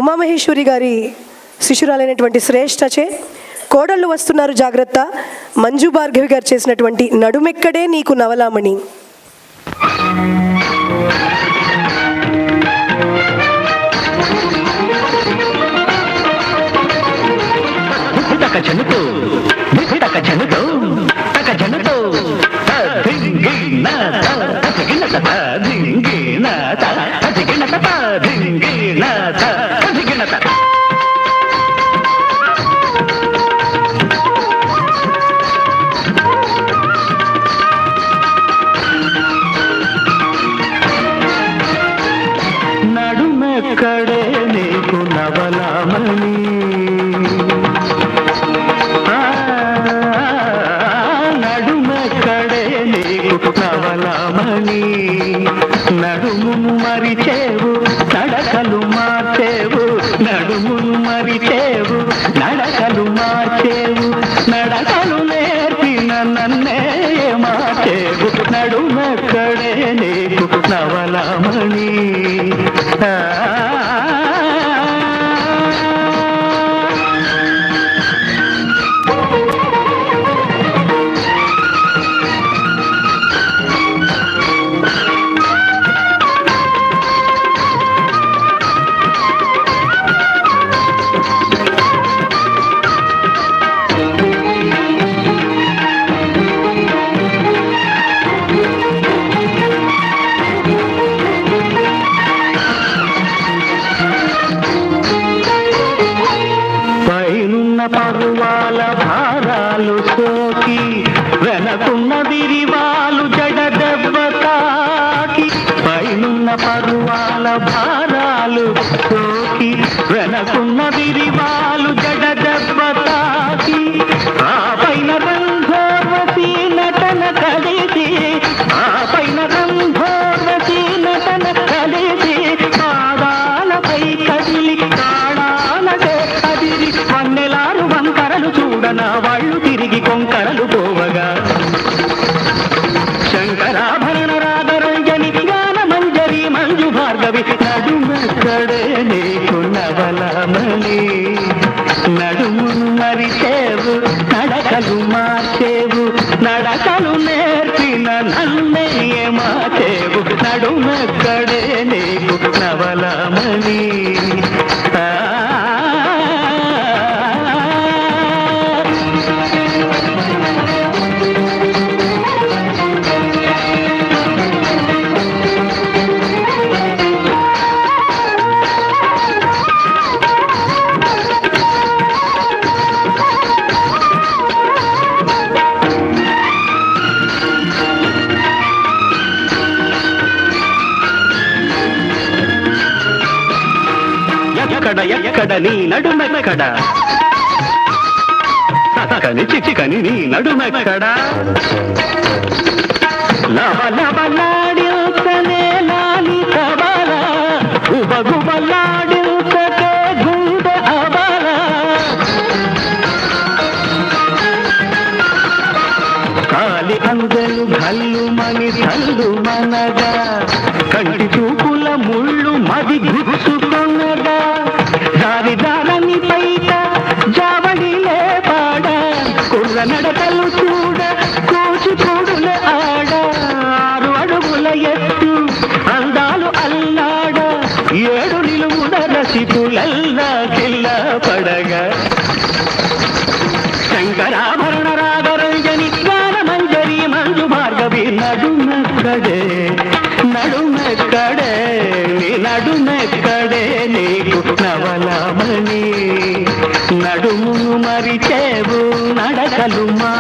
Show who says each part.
Speaker 1: ఉమామహేశ్వరి గారి శిష్యురాలైనటువంటి శ్రేష్ఠచే కోడళ్ళు వస్తున్నారు జాగ్రత్త మంజు భార్గవి గారు చేసినటువంటి నడుమెక్కడే నీకు నవలామణి.
Speaker 2: నడుమెక్కడే నీకు నవలామణి, నడుమెక్కడే నీకు నవలామణి. నడుమును మరిచేవు నడకలు మార్చేవు, నడుమును మరిచేవు నడకలు మార్చేవు, నడకలు నేర్పిన నన్నే మార్చేవు. నడుమెక్కడే నీకు నవలామణి. పరువాల భారాలు సోకి వెనకున్న విరివాలు జడ దెబ్బ తాకి, పైనున్న పరువాల భారాలు సోకి వెనకున్న విరివాలు జడ దెబ్బ తాకి, ఆ పైన రంభోర్వశీ నటన కలిసి, ఆ పైన రంభోర్వశీ నటన కలిసి, పాదాలపై కదిలి కాణాలకే అదిరి వన్నెలారు వంకరలు చూడన వాళ్ళు తిరిగి కొంకరలు పోవగా, శంకరాభరణ రాధరంజని గాన మంజరి మంజు భార్గవి. నడుమెక్కడే నీకు నవలామణి, నడుమును మరిచేవు నడకలు మార్చేవు, నడకలు నేర్పిన నన్నే మార్చేవు. నడుమెక్కడే నీకు నవలామణి. ఎక్కడ నీ నడుమెక్కడ, సతకని చిచికని నీ నడుమెక్కడ, లవలవలాడించనే లాలి కబల, ఉబగుబలాడించకే గుండె అబల, కాలి అందెలు గల్లుమని తల్లు మనగా, కంటి చూపుల ముళ్ళు మది గుచ్చుకొనగా, దారిదారని పైట జావడిలే పాడ, కుర్ర నడకలు చూడ కూచిపూడుల ఆడ, 6 అడుగుల ఎత్తు అందాలు అల్లాడ, 7 నిలువున రసికులల్లా కిల్ల పడగా, శంకరాభరణ రాధరంజని గాన మంజరి మంజు భార్గవి. నడుమెక్కడే నడుమెక్కడే నడుమెక్కడే నీకు నవలామణి, నడుమును మరిచేవు నడకలు మా